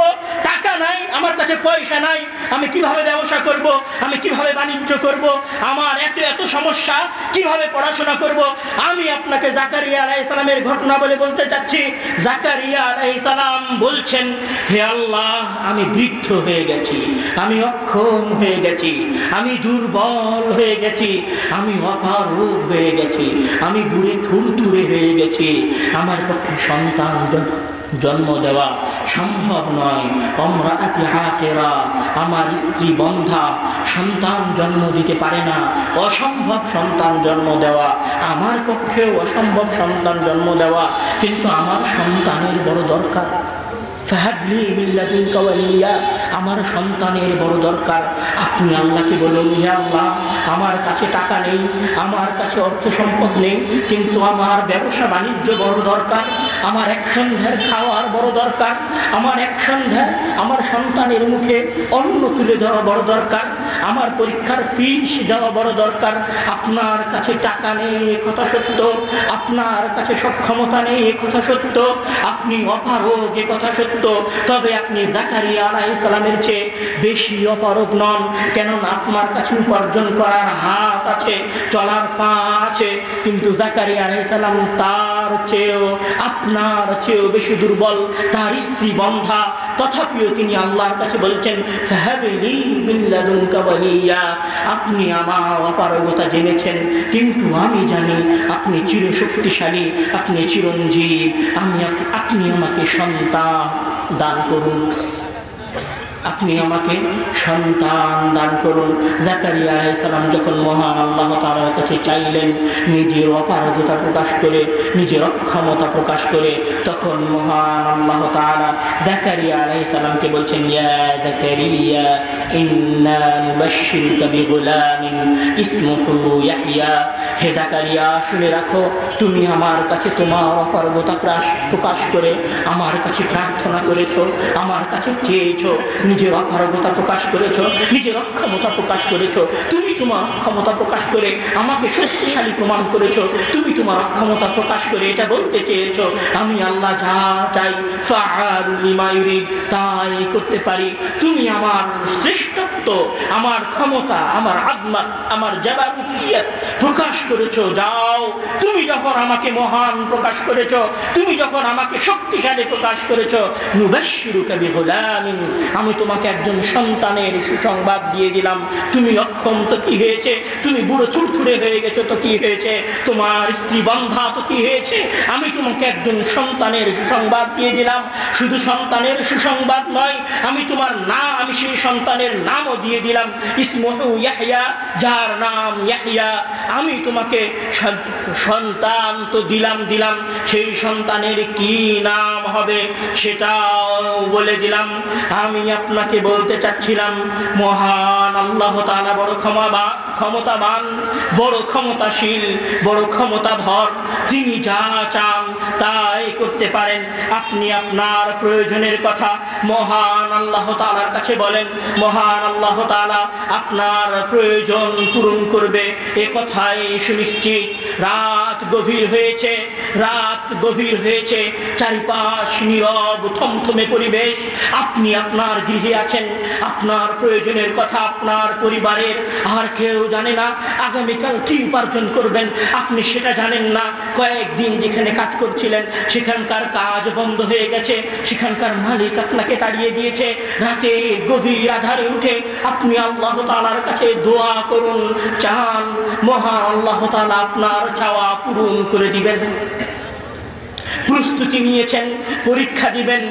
টাকা নাই, আমার কাছে পয়সা নাই, আমি কিভাবে ব্যবসা করব, আমি কিভাবে বাণিজ্য করব, আমার এত এত সমস্যা, কিভাবে পড়াশোনা করব? আমি আপনাকে জাকারিয়া আলাইহিস সালামের ঘটনা বলে বলতে চাচ্ছি। জাকারিয়া আলাইহিস সালাম বলছেন, হে আল্লাহ, আমি বৃদ্ধ হয়ে গেছি, আমি অক্ষম হয়ে গেছি, আমি দুর্বল হয়ে গেছি, আমি অপারগ হয়ে গেছি, আমি বুড়ে থুরথুরে হয়ে গেছি, আমার পক্ষে সন্তান জন্ম দেওয়া সম্ভব নয়। অমরাতি হাকেরা, আমার স্ত্রী বন্ধা, সন্তান জন্ম দিতে পারে না, অসম্ভব সন্তান জন্ম দেওয়া, আমার পক্ষেও অসম্ভব সন্তান জন্ম দেওয়া, কিন্তু আমার সন্তানের বড় দরকার। ফাহাবলি মিন লাদুনকা ওয়ালিয়া, আমার সন্তানের বড় দরকার। আপনি আল্লাহকে বলুন, হে আল্লাহ, আমার কাছে টাকা নেই, আমার কাছে অর্থ সম্পদ নেই, কিন্তু আমার ব্যবসা বাণিজ্য বড় দরকার, আমার এক সন্ধ্যার খাওয়ার বড় দরকার, আমার এক সন্ধ্যা আমার সন্তানের মুখে অন্ন তুলে দেওয়া বড় দরকার, আমার পরীক্ষার ফিস দেওয়া বড় দরকার। আপনার কাছে টাকা নেই এ কথা সত্য, আপনার কাছে সক্ষমতা নেই এ কথা সত্য, আপনি অপারগ এ কথা সত্য, তবে আপনি জাকারিয়া আলাইহিস সালামের চেয়ে বেশি অপারগ নন। কেননা আপনার কাছে উপার্জন করার হাত আছে, চলার পা আছে, কিন্তু জাকারিয়া আলাইহিস সালাম তার চেয়েও, আপনার চেয়েও বেশি দুর্বল, তার স্ত্রী বন্ধা, তথাপিও তিনি আল্লাহর কাছে বলছেন ফাহাবলি মিন লাদুনকা ওয়ালিয়া। আপনি আমার অপারগতা জেনেছেন, কিন্তু আমি জানি আপনি চিরশক্তিশালী, আপনি চিরঞ্জীব, আপনি আমাকে সন্তান দান করুন, আপনি আমাকে সন্তান দান করুন। জাকারিয়া আলাইহিস সালাম যখন মহান আল্লাহ তাআলার কাছে চাইলেন, নিজের অপারগতা প্রকাশ করে, নিজের অক্ষমতা প্রকাশ করে, তখন মহান আল্লাহ তাআলা জাকারিয়া আলাইহিস সালামকে বলছেন, ইয়া জাকারিয়া ইন্না নুবাশশিরুকা বিগুলামিন ইসমুহু ইয়াহইয়া। হে জাকারিয়া, শুনে রাখো, তুমি আমার কাছে তোমার অপারগতা প্রকাশ করে আমার কাছে প্রার্থনা করেছো, আমার কাছে চেয়েছো, নিজের অপারগতা প্রকাশ করেছো, নিজের অক্ষমতা প্রকাশ করেছো, তুমি তোমার অক্ষমতা প্রকাশ করে আমাকে শক্তিশালী প্রমাণ করেছো, তুমি তোমার অক্ষমতা প্রকাশ করে এটা বলতে চেয়েছো আমি আল্লাহ যা চাই ফাআলু লিমা ইউরিদ, তাই করতে পারি। তুমি আমার শ্রেষ্ঠত্ব, আমার ক্ষমতা, আমার আযমাত, আমার জাবারুতিয়ত প্রকাশ করেছো। যাও, তুমি যখন আমাকে মহান প্রকাশ করেছো, তুমি যখন আমাকে শক্তিশালী প্রকাশ করেছো, নুবাশশিরুকা বিগুলামিন, আমি তোমাকে একজন সন্তানের সুসংবাদ দিয়ে দিলাম। তুমি অক্ষম তো কি হয়েছে, তুমি বুড়ো থুরথুরে হয়ে গেছো তো কি হয়েছে, তোমার স্ত্রী বন্ধা তো কি হয়েছে, আমি তোমাকে একজন সন্তানের সুসংবাদ দিয়ে দিলাম। শুধু সন্তানের সুসংবাদ নয়, আমি তোমার নাম, আমি সেই সন্তানের নামও দিয়ে দিলাম, ইসমুহু ইয়াহইয়া, যার নাম ইয়াহইয়া। আমি তোমাকে সন্তান তো দিলাম, সেই সন্তানের কি নাম হবে সেটাও বলে দিলাম। আমি আপনাকে বলতে চাচ্ছিলাম, মহান আল্লাহ তাআলা বড় ক্ষমতাবান, বড় ক্ষমতাশীল, বড় ক্ষমতাধর, তিনি যা চান তাই করতে পারেন। আপনি আপনার প্রয়োজনের কথা মহান আল্লাহ তাআলার কাছে বলেন, মহান আল্লাহ তাআলা আপনার প্রয়োজন পূরণ করবে, এ কথাই সুনিশ্চিত। রাত গভীর হয়েছে, চারিপাশ নীরব থমথমে পরিবেশ, আপনি আপনার গৃহে আছেন, আপনার প্রয়োজনের কথা আপনার পরিবারের আর কেউ জানে না। আগামীকাল কি উপার্জন করবেন আপনি সেটা জানেন না। কয়েকদিন যেখানে কাজ করছিলেন সেখানকার কাজ বন্ধ হয়ে গেছে, সেখানকার মালিক আপনাকে তাড়িয়ে দিয়েছে। রাতে গভীর আধারে উঠে আপনি আল্লাহ তাআলার কাছে দোয়া করুন, চান, মহান আল্লাহ তাআলা আপনার চাওয়া পূরণ করে দিবেন। প্রস্তুতি নিয়েছেন, পরীক্ষা দিবেন,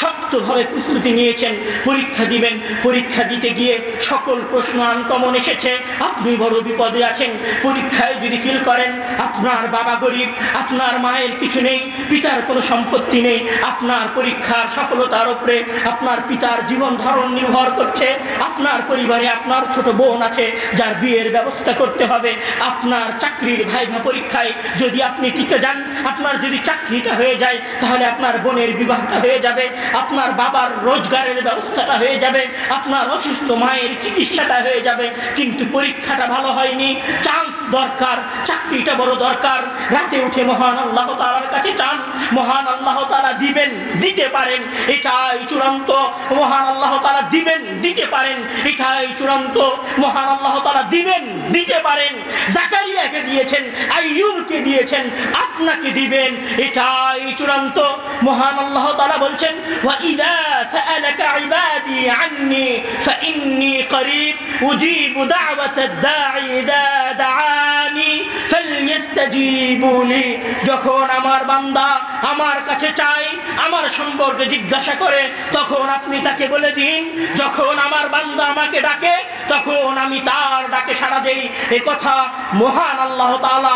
শক্তভাবে প্রস্তুতি নিয়েছেন, পরীক্ষা দিবেন, পরীক্ষা দিতে গিয়ে সকল প্রশ্ন আনকমন এসেছে, আপনি বড় বিপদে আছেন। পরীক্ষায় যদি ফেল করেন, আপনার বাবা গরিব, আপনার মায়ের কিছু নেই, পিতার কোনো সম্পত্তি নেই, আপনার পরীক্ষার সফলতার উপরে আপনার পিতার জীবন ধারণ নির্ভর করছে, আপনার পরিবারে আপনার ছোট বোন আছে যার বিয়ের ব্যবস্থা করতে হবে, আপনার চাকরির ভাইভা পরীক্ষায় যদি আপনি টিকে যান, আপনার যদি চাকরিটা হয়ে যায়, তাহলে আপনার বোনের বিবাহটা হয়ে যাবে, আপনার বাবার রোজগারের ব্যবস্থাটা হয়ে যাবে, আপনার অসুস্থ মায়ের চিকিৎসাটা হয়ে যাবে। কিন্তু পরীক্ষাটা ভালো হয়নি, চান্স দরকার, চাকরিটা বড় দরকার। রাতে উঠে মহান আল্লাহ তাআলার কাছে চান, মহান আল্লাহ তাআলা দিবেন, দিতে পারেন, এটাই চূড়ান্ত। মহান আল্লাহ তাআলা দিবেন, দিতে পারেন, এটাই চূড়ান্ত। মহান আল্লাহ তাআলা দিবেন, দিতে পারেন। জাকারিয়াকে দিয়েছেন, আইয়ুবকে দিয়েছেন, আপনাকে দিবেন, এটাই চূড়ান্ত। মহান আল্লাহ তাআলা বলছেন, وَإِذَا سَأَلَكَ عِبَادِي عَنِّي فَإِنِّي قَرِيبٌ أُجِيبُ دَعْوَةَ الدَّاعِ إِذَا دَعَانِي فَلْيَسْتَجِيبُوا لِي। যখন আমার বান্দা আমার কাছে চায়, আমার সম্পর্কে জিজ্ঞাসা করে, তখন আপনি তাকে বলে দিন, যখন আমার বান্দা আমাকে ডাকে, তখন আমি তার ডাকে সাড়া দেই। এই কথা মহান আল্লাহ তাআলা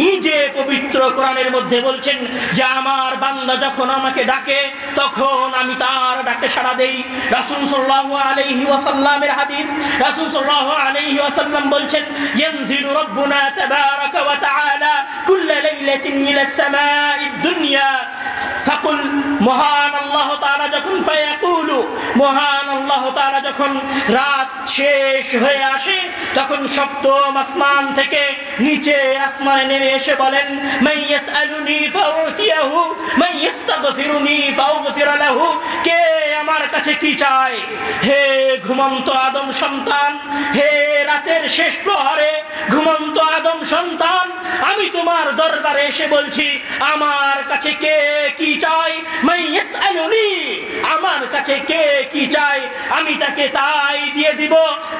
নিজে পবিত্র কোরআনের মধ্যে বলছেন যে আমার বান্দা যখন আমাকে ডাকে, তখন আমি তার ডাকে সাড়া দেই। রাসূল সাল্লাল্লাহু আলাইহি ওয়াসাল্লামের হাদিস, রাসূল সাল্লাল্লাহু আলাইহি ওয়াসাল্লাম বলছেন, ইয়ানজিলু রাব্বুনা তাবারাকা ওয়া তাআলা কুল্লা লাইলাতিন ইলাস সামাঈদ দুনিয়া ফাকুল। মহান আল্লাহ তাআলা যখন ফায়াকুলু, মহান আল্লাহ তাআলা যখন রাত শেষ হয়ে আসে, তখন সপ্তম আসমান থেকে নিচে আসমানে নেমে এসে বলেন, মান ইয়াসআলুনি ফাউতিয়াহু মান ইস্তাগফিরুনি ফাউগফির লাহু। কে আমার কাছে কি চায়? হে ঘুমন্ত আদম সন্তান, হে রাতের শেষ প্রহরে ঘুমন্ত আদম সন্তান, আমি তোমার দরবারে এসে বলছি, আমার কাছে কে কি চায়? মান ইয়াসআলুনি, আমার কাছে কে কি চায় আমি তাকে তাই দিয়ে দিব।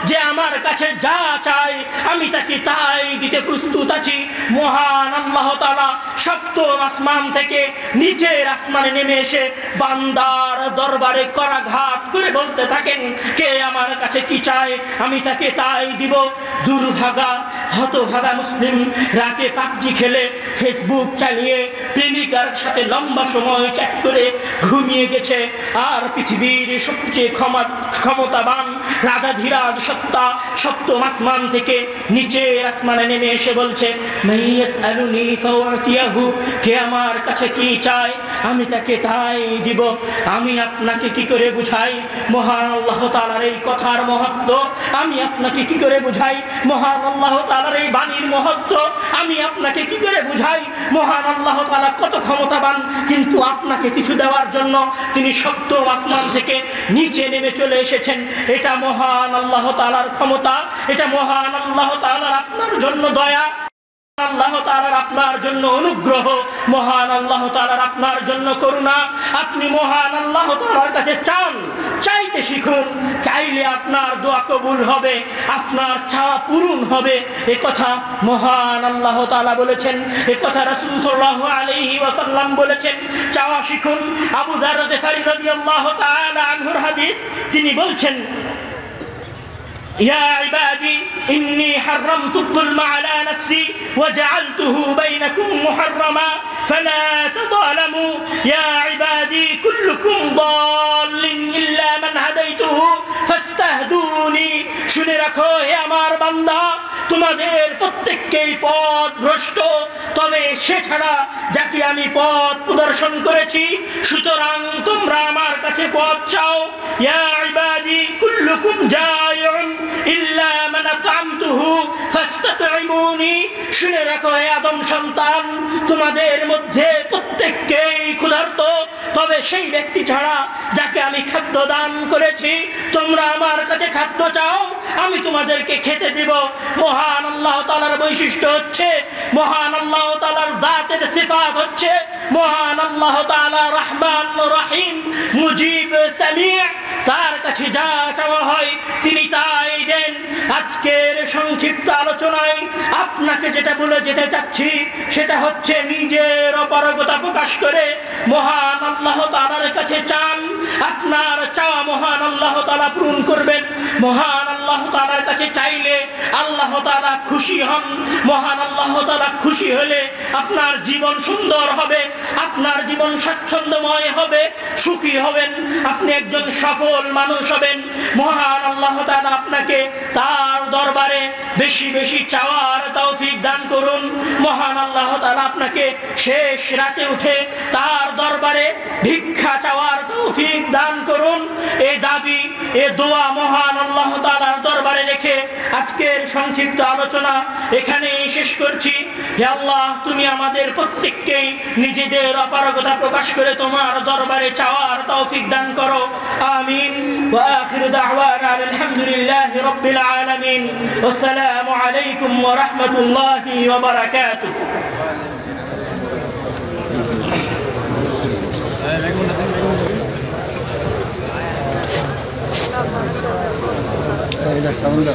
যে আমার কাছে যা চায় আমি তাকে তাই দিতে প্রস্তুত আছি। মহান আল্লাহ তাআলা সপ্তম আসমান থেকে নিচের আসমানে নেমে এসে বান্দার দরবারে করাঘাত করে বলতে থাকেন, কে আমার কাছে কি চায় আমি তাকে তাই দিব। দুর্ভাগা হতভাগা মুসলিম রাতে পাবজি খেলে, ফেসবুক চালিয়ে, প্রেমিকার সাথে লম্বা সময় চ্যাট করে ঘুমিয়ে গেছে। আর পৃথিবীর সবচেয়ে ক্ষমতাবান রাজাধিরাজ সত্তা সপ্তম আসমান থেকে নিচের আসমানে নেমে এসে বলছে, মাইয়াসআলুনি ফাউতিয়াহু, কে আমার কাছে কি চায় আমি তাকে তাই দিব। আমি আপনাকে কি করে বুঝাই মহান আল্লাহ তাআলার এই কথার মহত্ব? আমি আপনাকে কি করে বুঝাই মহান আল্লাহ তাআলার এই বাণীর মহত্ব? আমি আপনাকে কি করে বুঝাই মহান আল্লাহ তাআলা কত ক্ষমতাবান? কিন্তু আপনাকে কিছু দেওয়ার জন্য তিনি সপ্তম আসমান থেকে নিচে নেমে চলে এসেছেন। এটা মহান আল্লাহ তাআলার ক্ষমতা, এটা মহান আল্লাহ তাআলার আপনার জন্য দয়া, আল্লাহ তাআলার আপনার জন্য অনুগ্রহ, মহান আল্লাহ তাআলার আপনার জন্য করুণা। আপনি মহান আল্লাহ তাআলার কাছে চান, চাইতে শিখুন, চাইলে আপনার দোয়া কবুল হবে, আপনার চাওয়া পূরণ হবে। এ কথা মহান আল্লাহ তাআলা বলেছেন, এ কথা রাসূল সাল্লাল্লাহু আলাইহি ওয়াসাল্লাম বলেছেন। চাওয়া শিখুন। আবু যার গিফারী রাদিয়াল্লাহু তাআলা আনহুর হাদিস, তিনি বলছেন, يا عبادي إني حرمت الظلم على نفسي وجعلته بينكم محرما فلا تظالموا يا عبادي كلكم ضال إلا من هديته فاستهدوني। শুনে রাখো হে আমার বান্দা, তোমাদের প্রত্যেককেই পথ ভ্রষ্ট, তবে সে ছাড়া যাকে আমি পথ প্রদর্শন করেছি। সুতরাং তোমরা আমার কাছে পথ চাও। ইয়া ইবাদি কুল্লুকুম জায়ুন ইল্লা মান আত'আমতুহু ফাস্তাত'ইমুনি। শুনে রাখো হে আদম সন্তান, তোমাদের মধ্যে প্রত্যেককেই ক্ষুধার্ত, তবে সেই ব্যক্তি ছাড়া যাকে আমি খাদ্য দান করেছি। তোমরা আমার কাছে খাদ্য চাও, আমি তোমাদেরকে খেতে দিব। মহান আল্লাহ তাআলার বৈশিষ্ট্য হচ্ছে, মহান আল্লাহ তাআলার জাতের সিফাত হচ্ছে, মহান আল্লাহ তাআলা রহমান রহিম মুজিব সামি'। তার কাছে যা চাওয়া হয় তিনি তাই দেন। আজকের সংক্ষিপ্ত আলোচনায় আপনাকে যেটা বলে যেতে চাচ্ছি সেটা হচ্ছে নিজের অপারগতা প্রকাশ করে মহান আল্লাহ তাআলার কাছে চান। আপনার চাওয়া মহান আল্লাহ তাআলা পূরণ করবেন। মহান আল্লাহ তাআলার কাছে চাইলে আল্লাহ তাআলা খুশি হন। মহান আল্লাহ তাআলা খুশি হলে আপনার জীবন সুন্দর হবে, আপনার জীবন স্বাচ্ছন্দ্যময় হবে, সুখী হবেন, আপনি একজন সফল মানুষ হবেন। মহান আল্লাহ তাআলা আপনাকে তার দরবারে বেশি বেশি চাওয়ার তৌফিক দান করুন। মহান আল্লাহ তাআলা আপনাকে শেষ রাতে উঠে তার দরবারে ভিক্ষা চাওয়ার তৌফিক দান করুন। এই দাবি, এই দোয়া মহান আল্লাহ তাআলার দরবারে রেখে আজকের সংক্ষিপ্ত আলোচনা এখানেই শেষ করছি। হে আল্লাহ, তুমি আমাদের প্রত্যেককেই নিজেদের অপারগতা প্রকাশ করে তোমার দরবারে চাওয়ার তৌফিক দান করো। আমিন। ওয়া আখিরু দাওয়ানা আলহামদুলিল্লাহি রাব্বিল আলামিন। আসসালামু আলাইকুম ওয়া রাহমাতুল্লাহি ওয়া বারাকাতুহু। এটা সাউন্ড